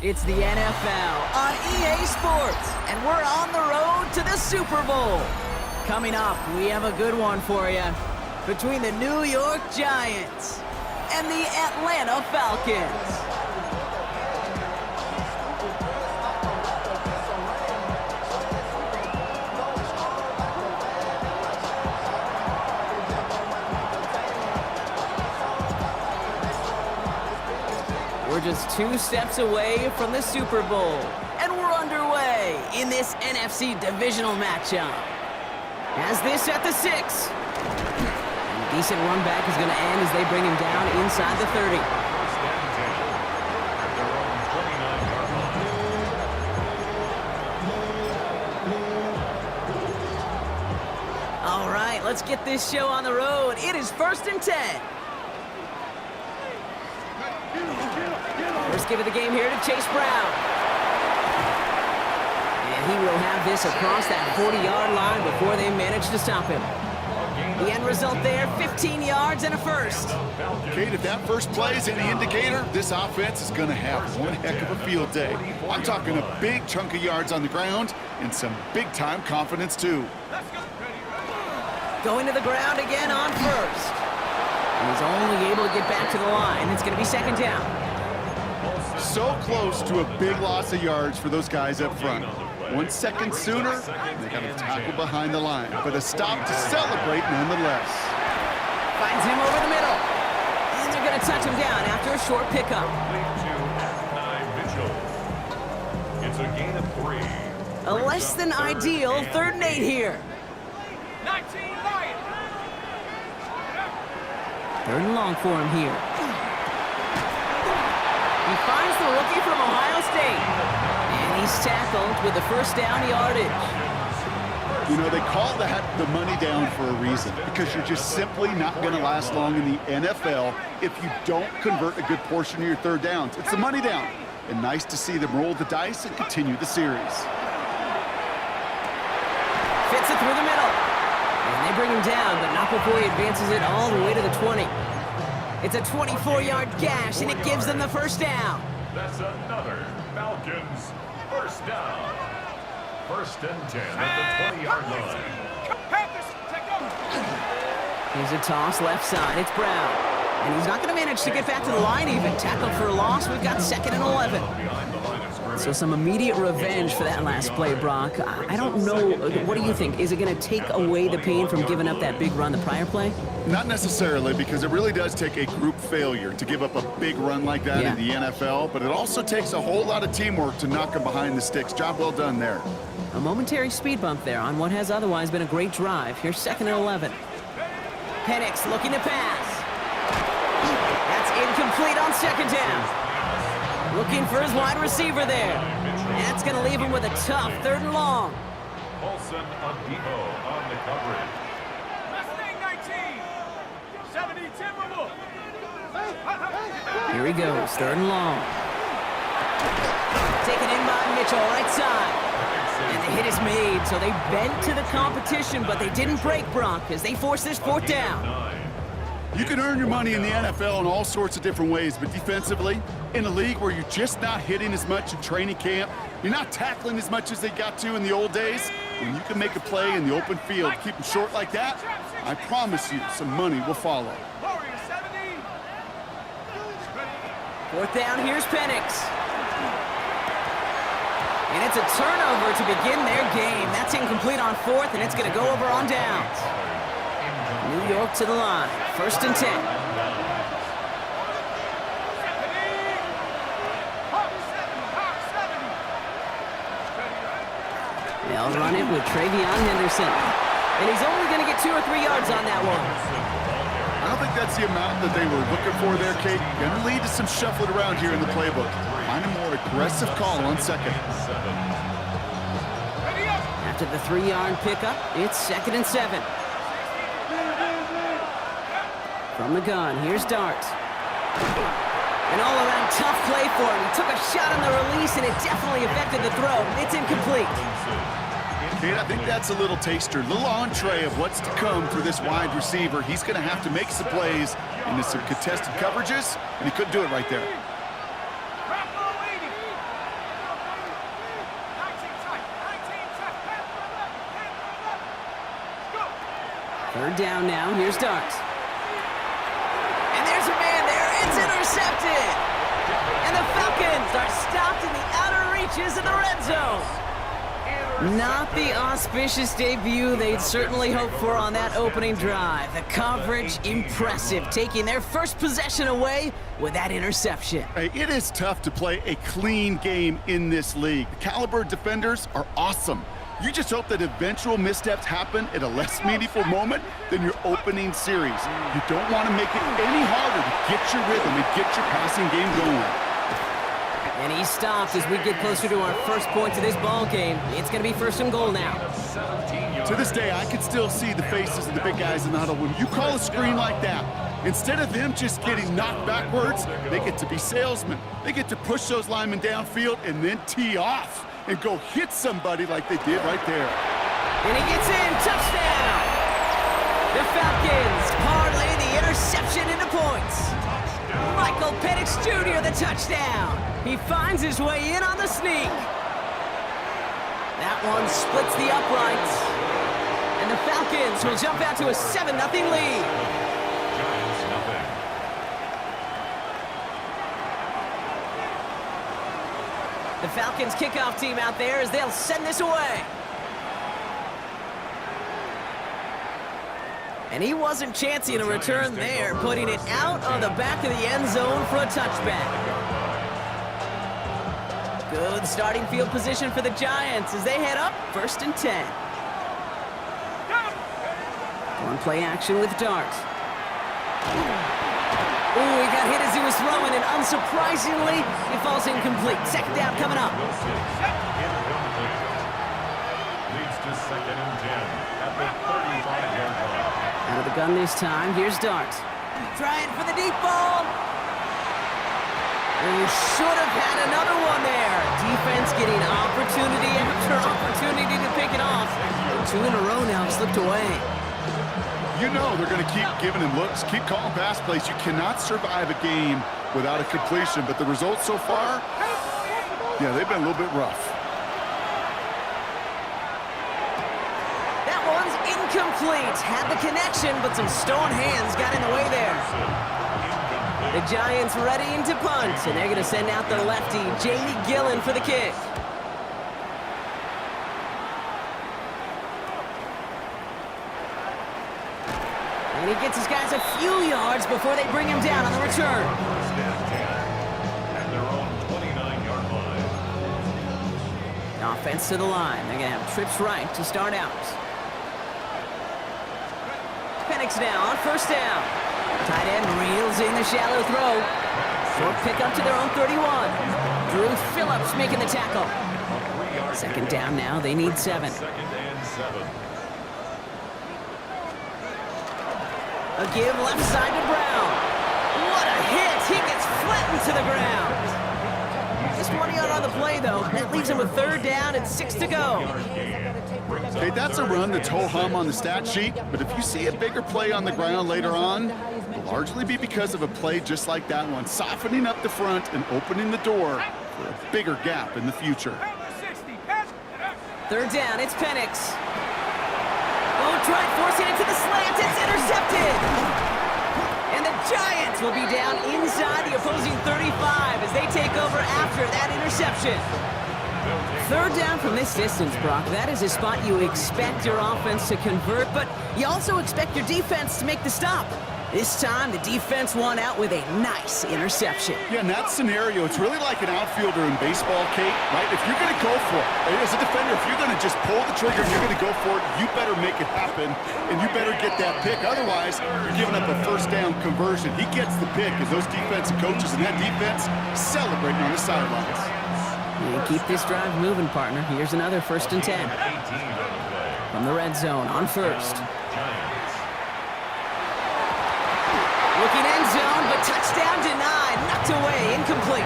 It's the NFL on EA Sports, and we're on the road to the Super Bowl. Coming up, we have a good one for you between the New York Giants and the Atlanta Falcons. We're just 2 steps away from the Super Bowl, and we're underway in this NFC divisional matchup. Has this at the 6. A decent run back is going to end as they bring him down inside the 30. All right, let's get this show on the road. It is 1st and 10. First give of the game here to Chase Brown. And he will have this across that 40-yard line before they manage to stop him. The end result there, 15 yards and a first. Kate, if that first play is any indicator, this offense is going to have one heck of a field day. I'm talking a big chunk of yards on the ground and some big-time confidence, too. Going to the ground again on first. He's only able to get back to the line. It's going to be 2nd down. So close to a big loss of yards for those guys up front. 1 second sooner, they got a tackle behind the line, but a stop to celebrate nonetheless. Finds him over the middle, and they're going to touch him down after a short pickup. It's a gain of 3. A less than ideal 3rd and 8 here. 3rd and long for him here. He finds the rookie from Ohio State. And he's tackled with the 1st down yardage. You know, they call that the money down for a reason, because you're just simply not going to last long in the NFL if you don't convert a good portion of your 3rd downs. It's the money down. And nice to see them roll the dice and continue the series. Fits it through the middle. And they bring him down, but not before he advances it all the way to the 20. It's a 24-yard gash, and it gives them the 1st down. That's another Falcons 1st down. 1st and 10 at the 20-yard line. Here's a toss left side. It's Brown. And he's not going to manage to get back to the line even. Tackled for a loss. We've got 2nd and 11. So some immediate revenge for that last play, Brock. I don't know. What do you think? Is it going to take away the pain from giving up that big run the prior play? Not necessarily, because it really does take a group failure to give up a big run like that in the NFL, but it also takes a whole lot of teamwork to knock them behind the sticks. Job well done there. A momentary speed bump there on what has otherwise been a great drive. Here's 2nd and 11. Penix looking to pass. That's incomplete on 2nd down. Looking for his wide receiver there. That's going to leave him with a tough 3rd and long. Paulson Adebo on the coverage. Here he goes, 3rd and long. Taken in by Mitchell, right side. And the hit is made, so they bent to the competition, but they didn't break, Brock, as they force this 4th down. You can earn your money in the NFL in all sorts of different ways, but defensively, in a league where you're just not hitting as much in training camp, you're not tackling as much as they got to in the old days, when you can make a play in the open field, keep them short like that, I promise you some money will follow. 4th down, here's Penix. And it's a turnover to begin their game. That's incomplete on 4th, and it's going to go over on downs. New York to the line, 1st and 10. They'll run it with Travion Henderson. And he's only going to get 2 or 3 yards on that one. I don't think that's the amount that they were looking for there, Kate. Going to lead to some shuffling around here in the playbook. Find a more aggressive call on second. After the 3-yard pickup, it's 2nd and 7. From the gun, here's Dart. An all-around tough play for him. He took a shot on the release, and it definitely affected the throw. It's incomplete. Kate, I think that's a little taster, a little entree of what's to come for this wide receiver. He's going to have to make some plays into some contested coverages, and he couldn't do it right there. Third down now. Here's Dart. And there's a man there. It's intercepted. And the Falcons are stopped in the outer reaches of the red zone. Not the auspicious debut they'd certainly hoped for on that opening drive. The coverage, impressive, taking their first possession away with that interception. Hey, it is tough to play a clean game in this league. The caliber defenders are awesome. You just hope that eventual missteps happen at a less meaningful moment than your opening series. You don't want to make it any harder to get your rhythm and get your passing game going. And he stopped as we get closer to our first point of this ball game. It's going to be 1st and goal now. To this day, I can still see the faces of the big guys in the huddle. When you call a screen like that, instead of them just getting knocked backwards, they get to be salesmen. They get to push those linemen downfield and then tee off and go hit somebody like they did right there. And he gets in. Touchdown! The Falcons parlay the interception into points. Michael Penix Jr. the touchdown. He finds his way in on the sneak. That one splits the uprights. And the Falcons will jump out to a 7-0 lead. Giants nothing. The Falcons kickoff team out there as they'll send this away. And he wasn't chancing a return there, putting it out on the back of the end zone for a touchback. Good starting field position for the Giants as they head up 1st and 10. One play action with Dart. Ooh, he got hit as he was throwing, and unsurprisingly, he falls incomplete. 2nd down coming up. Leads to 2nd and 10 at the 35-yard line. Out of the gun this time, here's Dart. Trying for the deep ball. And you should have had another one there. Defense getting opportunity after opportunity to pick it off. 2 in a row now, slipped away. You know they're going to keep giving him looks, keep calling pass plays. You cannot survive a game without a completion, but the results so far, yeah, they've been a little bit rough. That one's incomplete. Had the connection, but some stone hands got in the way there. The Giants readying to punt, and they're going to send out the lefty, Jamie Gillen, for the kick. And he gets his guys a few yards before they bring him down on the return. At their own 29-yard line. Offense to the line. They're going to have trips right to start out. Penix now on 1st down. Tight end reels in the shallow throw. Short pickup to their own 31. Drew Phillips making the tackle. 2nd down now. They need 7. 2nd and 7. A give left side to Brown. What a hit! He gets flattened to the ground. Just 1 yard on the play, though. That leaves him with 3rd down and 6 to go. Hey, that's a run that's ho-hum on the stat sheet, but if you see a bigger play on the ground later on, it'll largely be because of a play just like that one, softening up the front and opening the door for a bigger gap in the future. 3rd down, it's Penix. Oh, tried forcing it to the slant. It's intercepted. And the Giants will be down inside the opposing 35 as they take over after that interception. 3rd down from this distance, Brock. That is a spot you expect your offense to convert, but you also expect your defense to make the stop. This time, the defense won out with a nice interception. Yeah, in that scenario, it's really like an outfielder in baseball, Kate, right? If you're going to go for it, as a defender, if you're going to just pull the trigger and you're going to go for it, you better make it happen, and you better get that pick. Otherwise, you're giving up a first down conversion. He gets the pick as those defensive coaches and that defense celebrating on the sidelines. Yeah, keep this drive moving, partner. Here's another 1st and 10. From the red zone on first. Looking end zone, but touchdown denied. Knocked away, incomplete.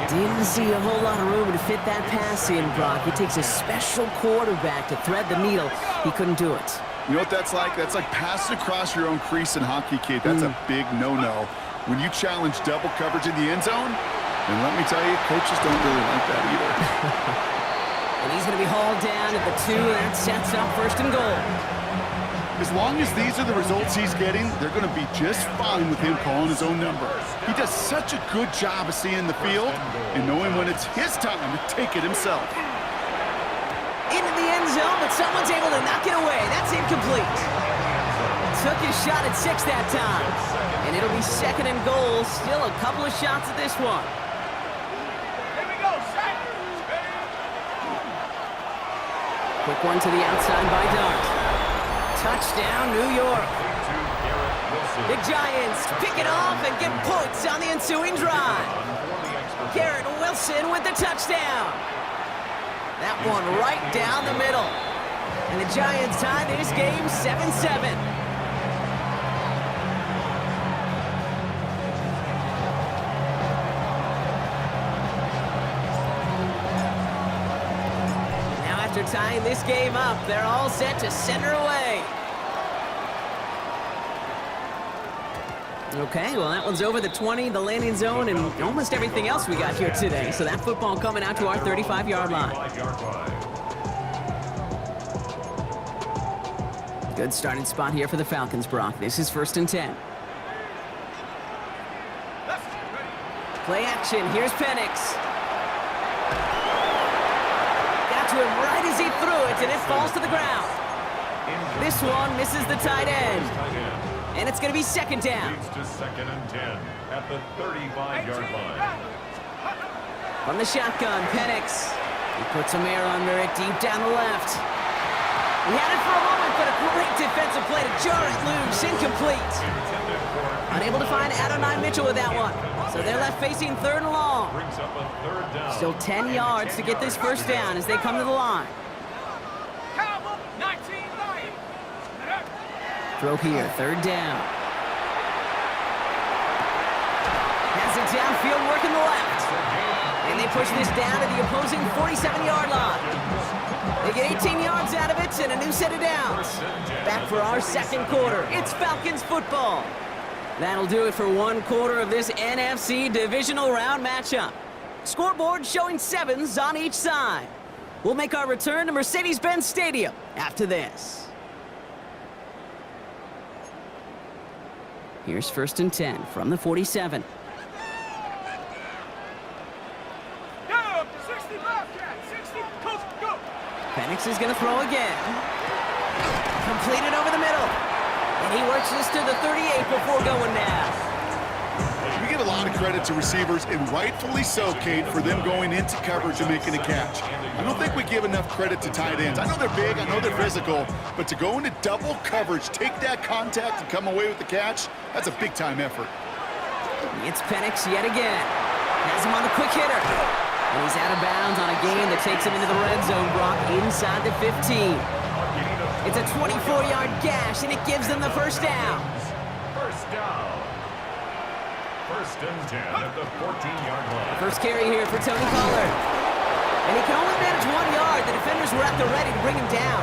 Didn't see a whole lot of room to fit that pass in, Brock. It takes a special quarterback to thread the needle. He couldn't do it. You know what that's like? That's like passing across your own crease in hockey, Kate. That's a big no-no. When you challenge double coverage in the end zone, and let me tell you, coaches don't really like that either. And he's going to be hauled down at the 2, and that sets up 1st and goal. As long as these are the results he's getting, they're going to be just fine with him calling his own number. He does such a good job of seeing the field and knowing when it's his time to take it himself. Into the end zone, but someone's able to knock it away. That's incomplete. Took his shot at 6 that time. And it'll be 2nd and goal. Still a couple of shots at this one. Quick one to the outside by Dart. Touchdown, New York. The Giants pick it off and get points on the ensuing drive. Garrett Wilson with the touchdown. That one right down the middle. And the Giants tie this game 7-7. After tying this game up, they're all set to center away. Okay, well, that one's over the 20, the landing zone, and almost everything else we got here today. So that football coming out to our 35-yard line. Good starting spot here for the Falcons, Brock. This is 1st and 10. Play action. Here's Penix. To him right as he threw it, and it falls to the ground. This one misses the tight end. And it's going to be 2nd down. Leads to 2nd and 10 at the 35-yard line. From the shotgun, Penix. He puts some air under it deep down the left. He had it for a moment, but a great defensive play to jar it loose. Incomplete. Unable to find Adonai Mitchell with that one. So they're left facing 3rd and long. Brings up a 3rd down. Still 10 yards to get this 1st down as they come to the line. Throw here, 3rd down. Has it downfield, working the left. And they push this down to the opposing 47-yard line. They get 18 yards out of it and a new set of downs. Back for our 2nd quarter. It's Falcons football. That'll do it for 1 quarter of this NFC divisional round matchup. Scoreboard showing 7s on each side. We'll make our return to Mercedes-Benz Stadium after this. Here's 1st and 10 from the 47. Penix is going to throw again. Completed over the middle. And he works this to the 38 before going down. We give a lot of credit to receivers, and rightfully so, Kate, for them going into coverage and making a catch. I don't think we give enough credit to tight ends. I know they're big, I know they're physical, but to go into double coverage, take that contact, and come away with the catch, that's a big-time effort. It's Penix yet again. Has him on the quick hitter. And he's out of bounds on a gain that takes him into the red zone, Brock, inside the 15. It's a 24-yard gash, and it gives them the 1st down. 1st down. 1st and 10 at the 14-yard line. First carry here for Tony Pollard. And he can only manage 1 yard. The defenders were at the ready to bring him down.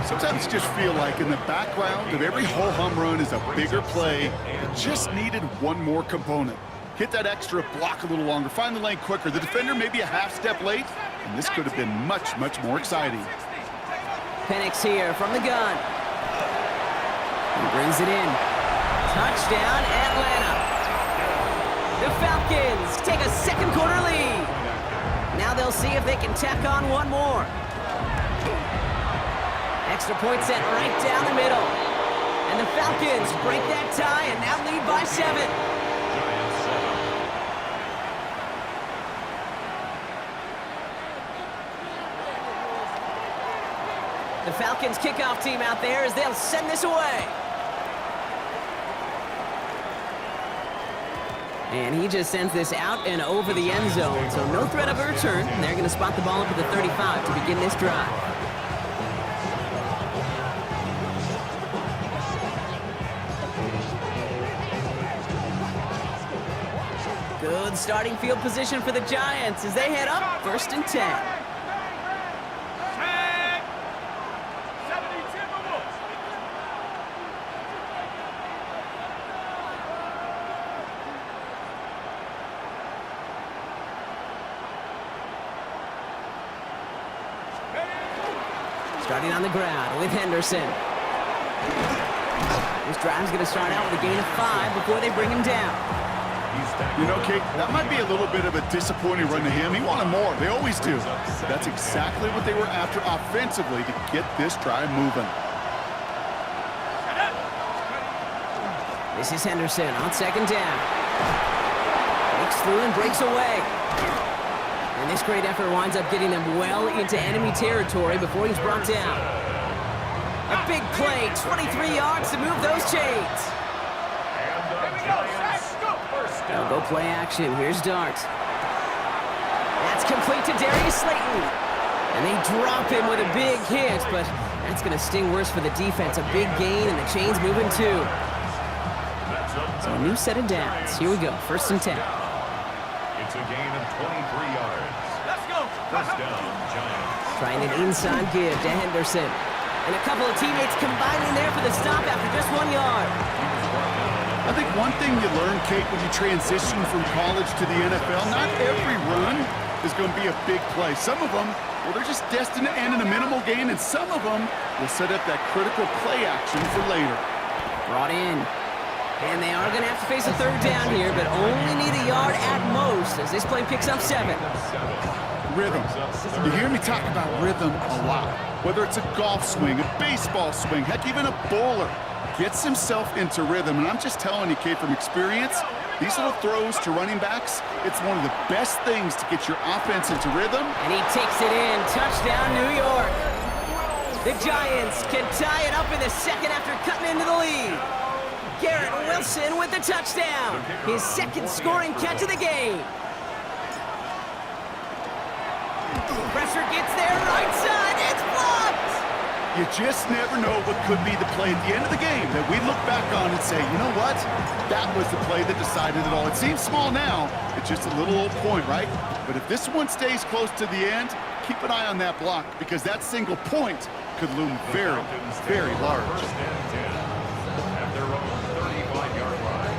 Sometimes you just feel like in the background of every ho-hum run is a bigger play that just needed one more component. Hit that extra block a little longer, find the lane quicker. The defender may be a half step late, and this could have been much, much more exciting. Penix here from the gun. He brings it in. Touchdown, Atlanta. The Falcons take a 2nd quarter lead. Now they'll see if they can tack on one more. Extra point set right down the middle. And And the Falcons break that tie and now lead by 7. Giants 7. The Falcons kickoff team out there as they'll send this away. And he just sends this out and over the end zone, so no threat of a return. They're going to spot the ball up at the 35 to begin this drive. Good starting field position for the Giants as they head up 1st and 10. Starting on the ground with Henderson. This drive's going to start out with a gain of 5 before they bring him down. You know, Kate, that might be a little bit of a disappointing run to him. He wanted more. They always do. That's exactly what they were after offensively to get this drive moving. This is Henderson on 2nd down. Breaks through and breaks away. And this great effort winds up getting them well into enemy territory before he's brought down. A big play, 23 yards to move those chains. They'll go play action. Here's Dart. That's complete to Darius Slayton. And they drop him with a big hit, but that's going to sting worse for the defense. A big gain, and the chains moving too. So a new set of downs. Here we go, 1st and 10. It's a gain of 23 yards. Let's go. 1st down, Giants. Trying an inside give to Henderson. And a couple of teammates combining there for the stop after just 1 yard. I think one thing you learn, Kate, when you transition from college to the NFL, not every run is going to be a big play. Some of them, well, they're just destined to end in a minimal gain, and some of them will set up that critical play action for later. Brought in. And they are going to have to face a 3rd down here, but only need a yard at most as this play picks up 7. Rhythm. You hear me talk about rhythm a lot. Whether it's a golf swing, a baseball swing, heck, even a bowler gets himself into rhythm. And I'm just telling you, Kate, from experience, these little throws to running backs, it's one of the best things to get your offense into rhythm. And he takes it in. Touchdown, New York. The Giants can tie it up in the 2nd after cutting into the lead. Garrett Wilson with the touchdown. His 2nd scoring catch of the game. Pressure gets there, right side, it's blocked! You just never know what could be the play at the end of the game that we look back on and say, you know what? That was the play that decided it all. It seems small now, it's just a little old point, right? But if this one stays close to the end, keep an eye on that block because that single point could loom very, very large. 1st and 10 at their own 35-yard line.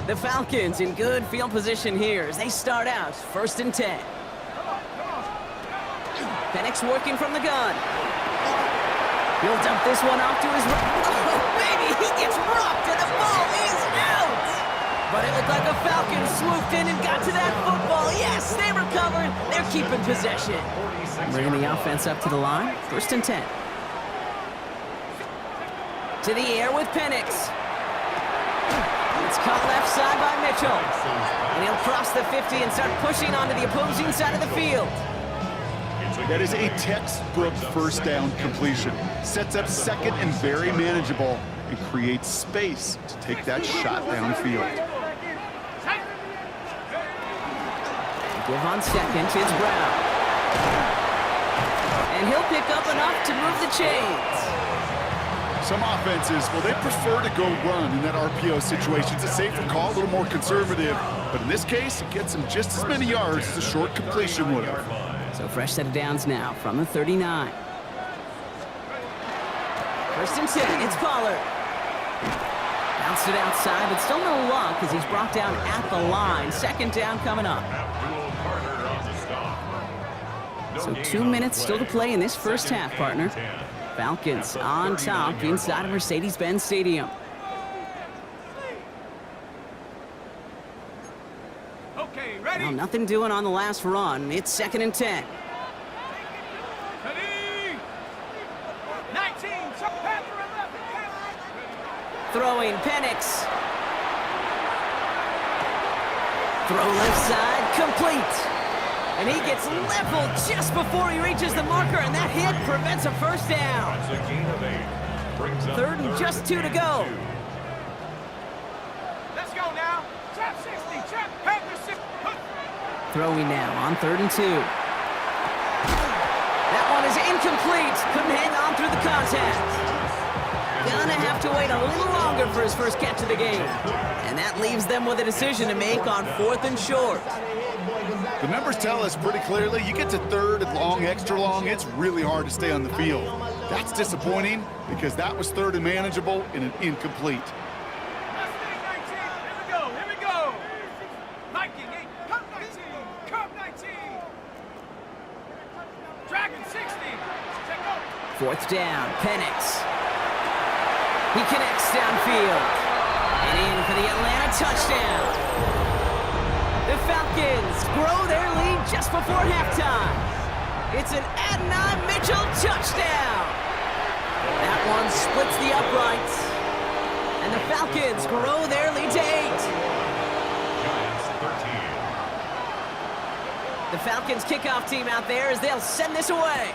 The Falcons in good field position here as they start out 1st and 10. Penix working from the gun. He'll dump this one off to his right. Oh, baby, he gets rocked and the ball is out. But it looked like the Falcons swooped in and got to that football. Yes, they recovered. They're keeping possession. Bringing the offense up to the line. 1st and 10. To the air with Penix. It's caught left side by Mitchell. And he'll cross the 50 and start pushing onto the opposing side of the field. That is a textbook 1st down completion. Sets up 2nd and very manageable and creates space to take that shot downfield. Give on 2nd, it's Brown. And he'll pick up enough to move the chains. Some offenses, well, they prefer to go run in that RPO situation. It's a safer call, a little more conservative. But in this case, it gets them just as many yards as a short completion would have. So fresh set of downs now from the 39. 1st and 10, it's Pollard. Bounced it outside, but still no luck as he's brought down at the line. 2nd down coming up. Abdul Carter on the stop. So 2 minutes still to play in this 1st half, partner. Falcons on top inside of Mercedes-Benz Stadium. Well, nothing doing on the last run. It's 2nd and 10. Throwing, Penix. Throw left side, complete. And he gets leveled just before he reaches the marker, and that hit prevents a first down. That's a gain of 8. Brings up 3rd and just 2 to go. Let's go now. Trap 60, trap, Panther 60. Throwing now on 3rd and 2. That one is incomplete. Couldn't hang on through the contact. Gonna have to wait a little longer for his first catch of the game. And that leaves them with a decision to make on 4th and short. The numbers tell us pretty clearly, you get to 3rd and long, extra long, it's really hard to stay on the field. That's disappointing because that was 3rd and manageable and an incomplete. Mustang 19, here we go. Viking 8, Cub 19, Cub 19. Dragon 60, check out. 4th down, Penix. He connects downfield. And in for the Atlanta touchdown. The Falcons grow their lead just before halftime. It's an Adonai Mitchell touchdown. That one splits the uprights. And the Falcons grow their lead to 8. Giants 13. The Falcons kickoff team out there as they'll send this away.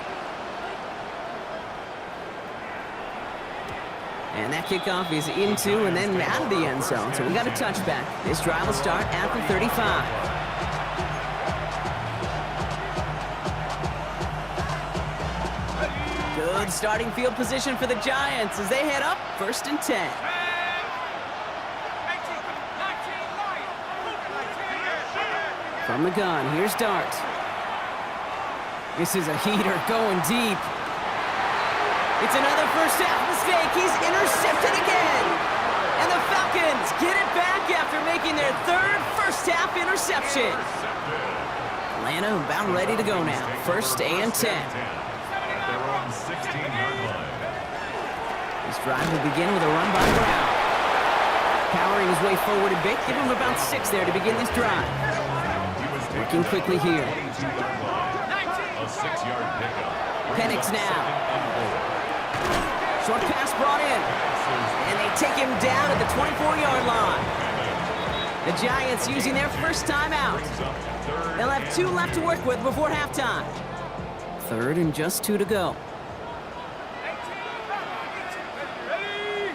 And that kickoff is into and then out of the end zone. So we got a touchback. This drive will start at the 35. Good starting field position for the Giants as they head up 1st and 10. 19, 19, light. From the gun, here's Dart. This is a heater going deep. It's another first half mistake. He's intercepted again. And the Falcons get it back after making their 3rd first half interception. Atlanta about ready to go now. 1st and 10. At their own 16-yard line. This drive will begin with a run by Brown. Powering his way forward a bit. Give him about 6 there to begin this drive. Working quickly here. 22-yard line. A 6-yard pickup. Penix now. Short pass brought in. And they take him down at the 24-yard line. The Giants using their first timeout. They'll have 2 left to work with before halftime. 3rd and just 2 to go. Ready?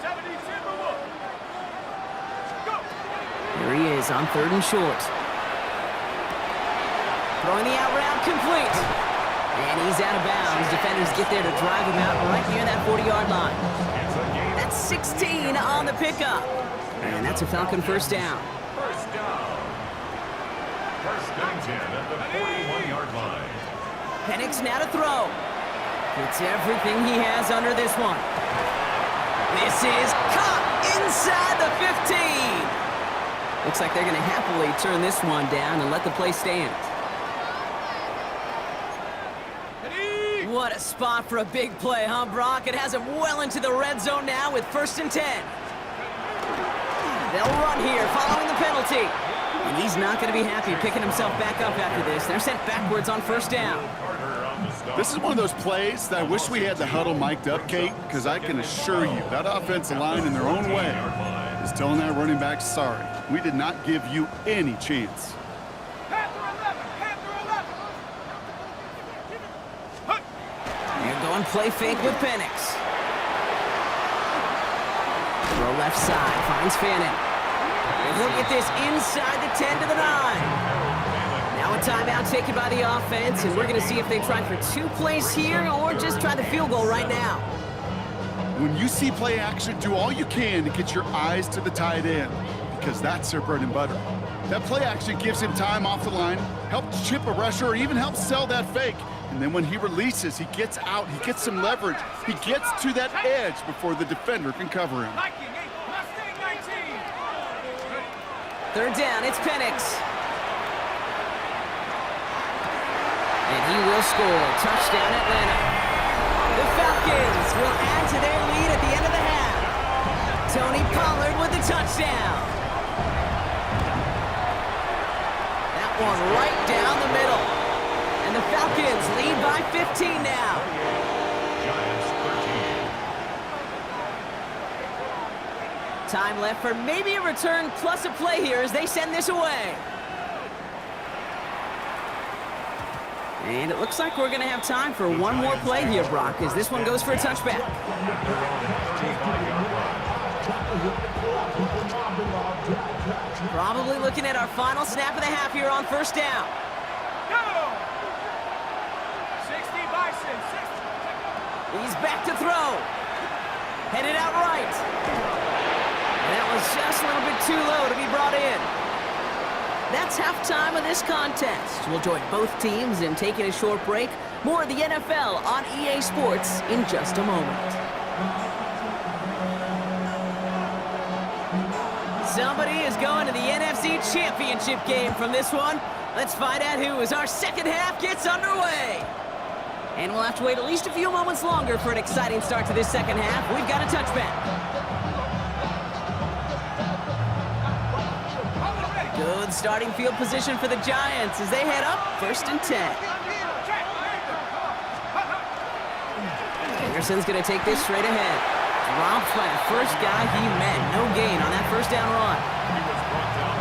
72 move. Go. Here he is on 3rd and short. Throwing the out route complete. And he's out of bounds. Defenders get there to drive him out right near that 40-yard line. That's 16 on the pickup. And that's a Falcon first down. First down. 1st and 10 at the 41-yard line. Penix now to throw. Puts everything he has under this one. This is caught inside the 15. Looks like they're going to happily turn this one down and let the play stand. What a spot for a big play, huh, Brock? It has him well into the red zone now with 1st and 10. They'll run here following the penalty. And he's not going to be happy picking himself back up after this. They're sent backwards on 1st down. This is one of those plays that I wish we had the huddle mic'd up, Kate, because I can assure you that offensive line in their own way is telling that running back, sorry, we did not give you any chance. Panther 11, Panther 11. They're going play fake with Penix. Throw left side, finds Fannin. And look at this, inside the 10 to the 9. Now a timeout taken by the offense, and we're going to see if they try for 2 plays here or just try the field goal right now. When you see play action, do all you can to get your eyes to the tight end, because that's their bread and butter. That play action gives him time off the line, helps chip a rusher, or even helps sell that fake. And then when he releases, he gets out, he gets some leverage. He gets to that edge before the defender can cover him. Viking 8, Mustang 19. 3rd down, it's Penix. And he will score. Touchdown, Atlanta. The Falcons will add to their lead at the end of the half. Tony Pollard with the touchdown. one right down the middle. And the Falcons lead by 15 now. Giants 13. Time left for maybe a return plus a play here as they send this away. And it looks like we're going to have time for one more play here, Brock, as this one goes for a touchback. Probably looking at our final snap of the half here on first down. Go! 60 Bison, 60. He's back to throw. Headed out right. And that was just a little bit too low to be brought in. That's halftime of this contest. We'll join both teams in taking a short break. More of the NFL on EA Sports in just a moment. Somebody is going to the NFC Championship game from this one. Let's find out who as our second half gets underway. And we'll have to wait at least a few moments longer for an exciting start to this second half. We've got a touchback. Good starting field position for the Giants as they head up 1st and 10. Anderson's going to take this straight ahead. Dropped by the first guy he met. No gain on that first down run.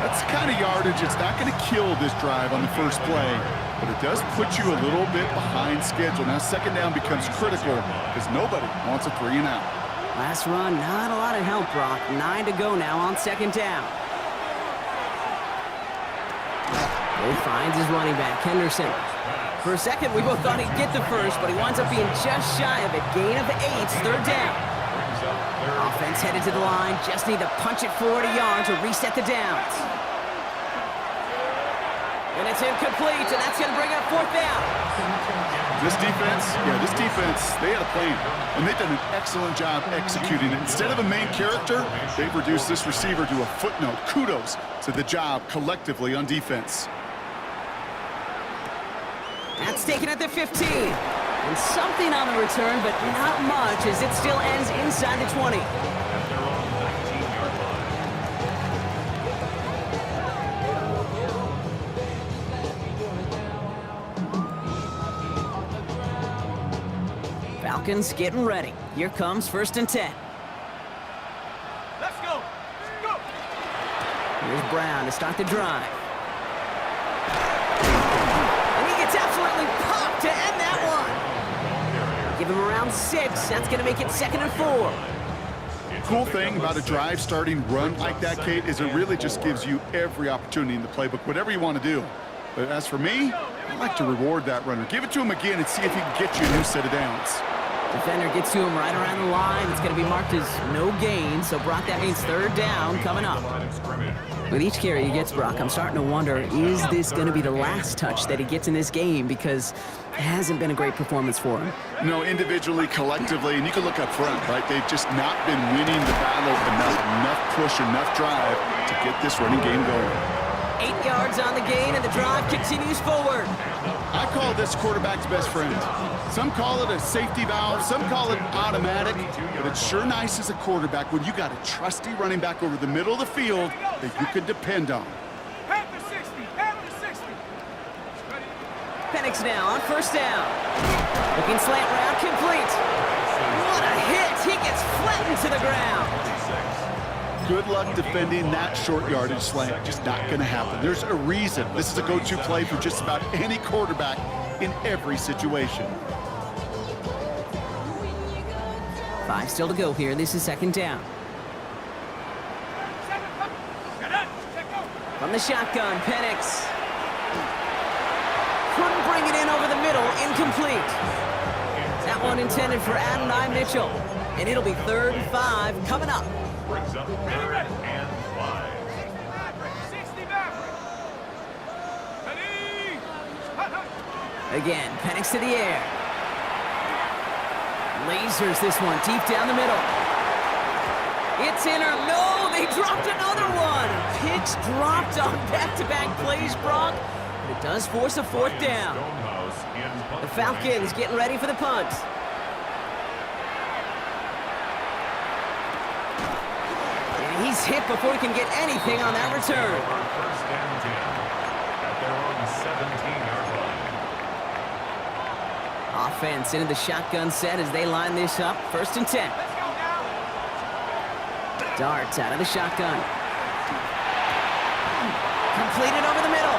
That's the kind of yardage it's not going to kill this drive on the first play, but it does put you a little bit behind schedule. Now second down becomes critical because nobody wants a 3 and out. Last run, not a lot of help, Brock. 9 to go now on second down. He finds his running back, Henderson. For a second, we both thought he'd get the first, but he winds up being just shy of it. Gain of 8, third down. Offense headed to the line. Just need to punch it forward a yard to reset the downs. And it's incomplete, and that's going to bring up 4th down. This defense, they had a plan, and they've done an excellent job executing it. Instead of a main character, they've reduced this receiver to a footnote. Kudos to the job collectively on defense. That's taken at the 15. And something on the return, but not much as it still ends inside the 20. Falcons getting ready. Here comes 1st and 10. Let's go. Go. Here's Brown to start the drive. And he gets absolutely popped to end that one. Give him around 6. That's going to make it 2nd and 4. Cool thing about a drive starting run like that, Kate, is it really just gives you every opportunity in the playbook, whatever you want to do. But as for me, I like to reward that runner. Give it to him again and see if he can get you a new set of downs. Defender gets to him right around the line. It's going to be marked as no gain. So, Brock, that means 3rd down coming up. With each carry he gets, Brock, I'm starting to wonder, is this going to be the last touch that he gets in this game? Because it hasn't been a great performance for him. No, individually, collectively, and you can look up front, right? They've just not been winning the battle enough push, enough drive to get this running game going. 8 yards on the gain, and the drive continues forward. I call this quarterback's best friend. Some call it a safety valve, some call it automatic, but it's sure nice as a quarterback when you got a trusty running back over the middle of the field that you can depend on. Panther 60. Panther 60. Penix now on 1st down. Looking slant route, complete. What a hit! He gets flattened to the ground. Good luck defending that short yardage slant. Just not going to happen. There's a reason. This is a go-to play for just about any quarterback in every situation. 5 still to go here. This is 2nd down. From the shotgun, Penix. Couldn't bring it in over the middle. Incomplete. That one intended for Adonai Mitchell. And it'll be 3rd and 5 coming up. Brings up 3rd and 5. 60 Maverick. Ready? Again, Penix to the air. Lasers this one deep down the middle. It's in or no, they dropped another one. Pitch dropped on back-to-back plays, Brock. But it does force a 4th down. The Falcons getting ready for the punt. And he's hit before he can get anything on that return. First and 10 at their own offense into the shotgun set as they line this up. 1st and 10. Let's go now. Darts out of the shotgun. Completed over the middle.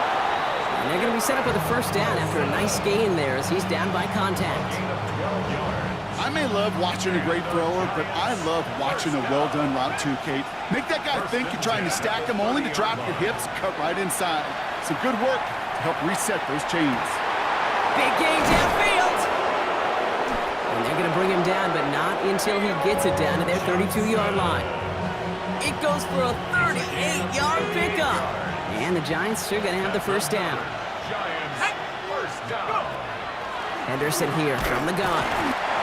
And they're going to be set up with a 1st down after a nice gain there as he's down by contact. I may love watching a great thrower, but I love watching a well-done route too, Kate. Make that guy think you're trying to stack him only to drop your hips, cut right inside. Some good work to help reset those chains. Big gain downfield. And they're going to bring him down, but not until he gets it down to their 32-yard line. It goes for a 38-yard pickup. And the Giants are going to have the 1st down. Giants, 1st down. Henderson here from the gun.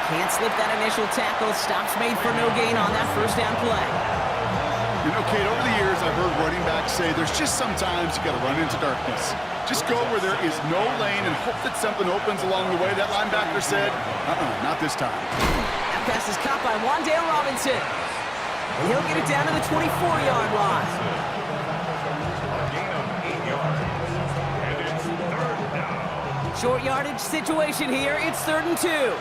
Can't slip that initial tackle. Stops made for no gain on that 1st down play. You know, Kate, over the years, I've heard running backs say there's just sometimes you got to run into darkness. Just go where there is no lane and hope that something opens along the way. That linebacker said, not this time. That pass is caught by Wan'Dale Robinson. And he'll get it down to the 24-yard line. A gain of 8 yards. And it's 3rd down. Short yardage situation here. It's 3rd and 2. Set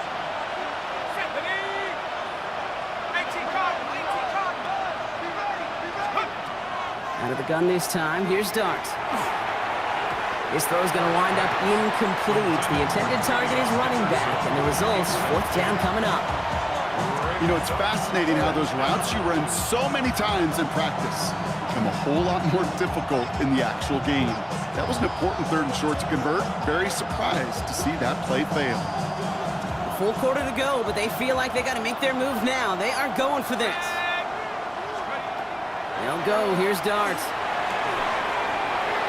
the knee. 18 card. 18 card. Be ready. Be ready. Out of the gun this time. Here's Dart. His throw's going to wind up incomplete. The intended target is running back, and the results, 4th down coming up. You know, it's fascinating how those routes you run so many times in practice become a whole lot more difficult in the actual game. That was an important 3rd and short to convert. Very surprised to see that play fail. Full quarter to go, but they feel like they got to make their move now. They are going for this. They'll go. Here's Dart.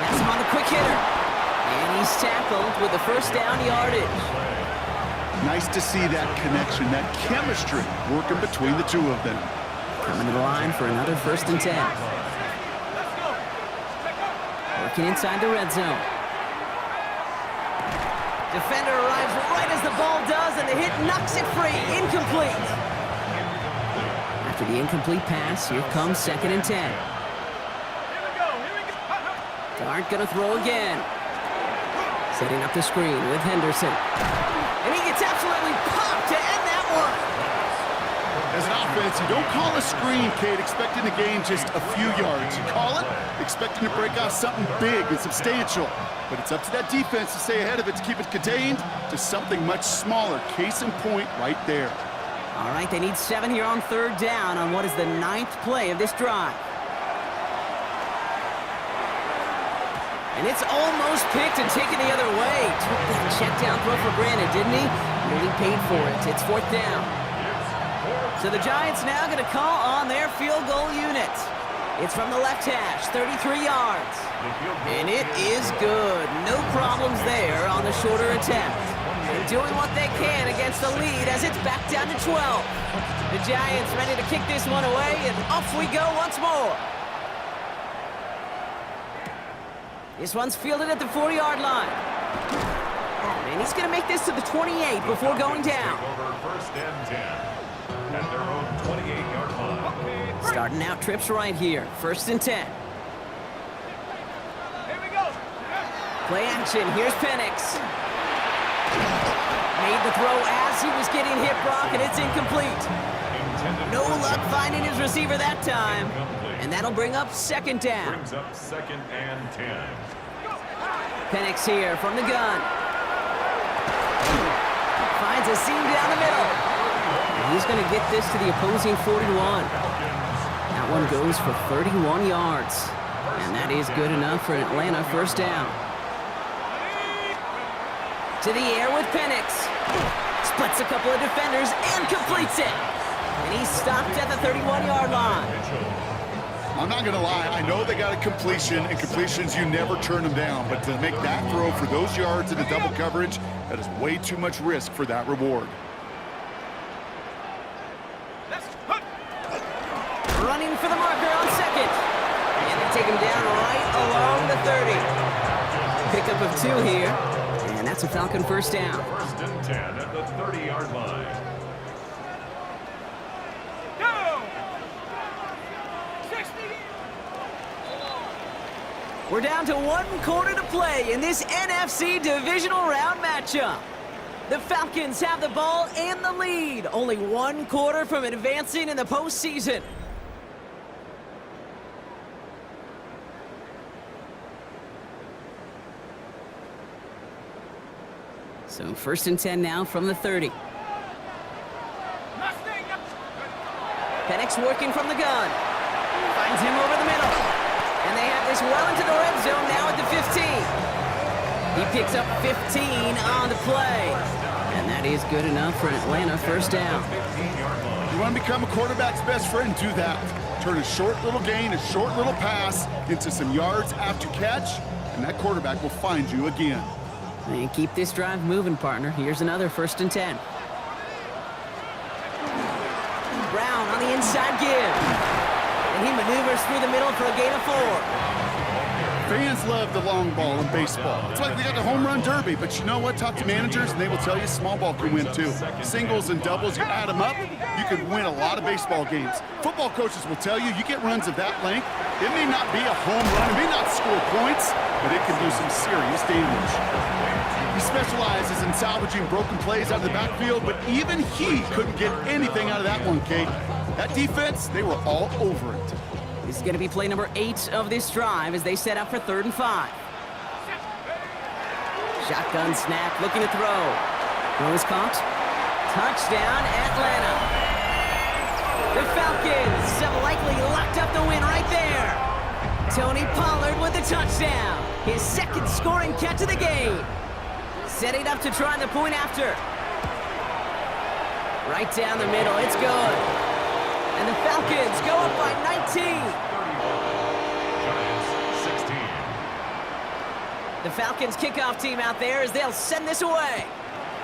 That's him on the quick hitter. And he's tackled with the 1st down yardage. Nice to see that connection, that chemistry working between the two of them. Coming to the line for another 1st and 10. Working inside the red zone. Defender arrives right as the ball does, and the hit knocks it free. Incomplete. After the incomplete pass, here comes 2nd and 10. Here we go. Here we go. Dart gonna throw again. Setting up the screen with Henderson. And he gets absolutely popped to end that one. As an offense, you don't call a screen, Kate, expecting to gain just a few yards. You call it expecting to break out something big and substantial. But it's up to that defense to stay ahead of it, to keep it contained to something much smaller. Case in point right there. All right, they need 7 here on 3rd down on what is the 9th play of this drive. And it's almost picked and taken the other way. Took that check down throw for granted, didn't he? Really paid for it. It's 4th down. So the Giants now going to call on their field goal unit. It's from the left hash, 33 yards. And it is good. No problems there on the shorter attempt. They're doing what they can against the lead as it's back down to 12. The Giants ready to kick this one away, and off we go once more. This one's fielded at the 40-yard line. And he's going to make this to the 28 before going down. Over 1st and 10 at their own 28-yard line. Starting out trips right here. 1st and 10. Here we go. Play action. Here's Penix. Made the throw as he was getting hit, Brock, and it's incomplete. No luck finding his receiver that time. And that'll bring up 2nd down. Brings up 2nd and 10. Penix here from the gun. Finds a seam down the middle. And he's going to get this to the opposing 41. That one goes for 31 yards. And that is good enough for an Atlanta 1st down. To the air with Penix. Splits a couple of defenders and completes it. And he's stopped at the 31-yard line. I'm not going to lie, I know they got a completion, and completions, you never turn them down. But to make that throw for those yards in a double coverage, that is way too much risk for that reward. Running for the marker on 2nd. And they take him down right along the 30. Pickup of 2 here. And that's a Falcon 1st down. 1st and 10 at the 30-yard line. Go! 60. We're down to 1 quarter to play in this NFC divisional round matchup. The Falcons have the ball and the lead. Only one quarter from advancing in the postseason. So 1st and 10 now from the 30. Penix working from the gun. Finds him over the middle. And they have this well into the red zone now at the 15. He picks up 15 on the play. And that is good enough for an Atlanta first down. You want to become a quarterback's best friend? Do that. Turn a short little gain, a short little pass into some yards after catch, and that quarterback will find you again. And keep this drive moving, partner. Here's another 1st and 10. Brown on the inside give. And he maneuvers through the middle for a gain of 4. Fans love the long ball in baseball. It's like we got the home run derby, but you know what? Talk to managers and they will tell you small ball can win too. Singles and doubles, you add them up, you can win a lot of baseball games. Football coaches will tell you, you get runs of that length, it may not be a home run, it may not score points, but it can do some serious damage. He specializes in salvaging broken plays out of the backfield, but even he couldn't get anything out of that one, Kate. That defense, they were all over it. This is going to be play number 8 of this drive as they set up for 3rd and 5. Shotgun snap, looking to throw. Throw is caught. Touchdown, Atlanta. The Falcons have likely locked up the win right there. Tony Pollard with the touchdown. His 2nd scoring catch of the game. Setting up to try the point after. Right down the middle, it's good. And the Falcons go up by 19. Giants 16. The Falcons kickoff team out there as they'll send this away.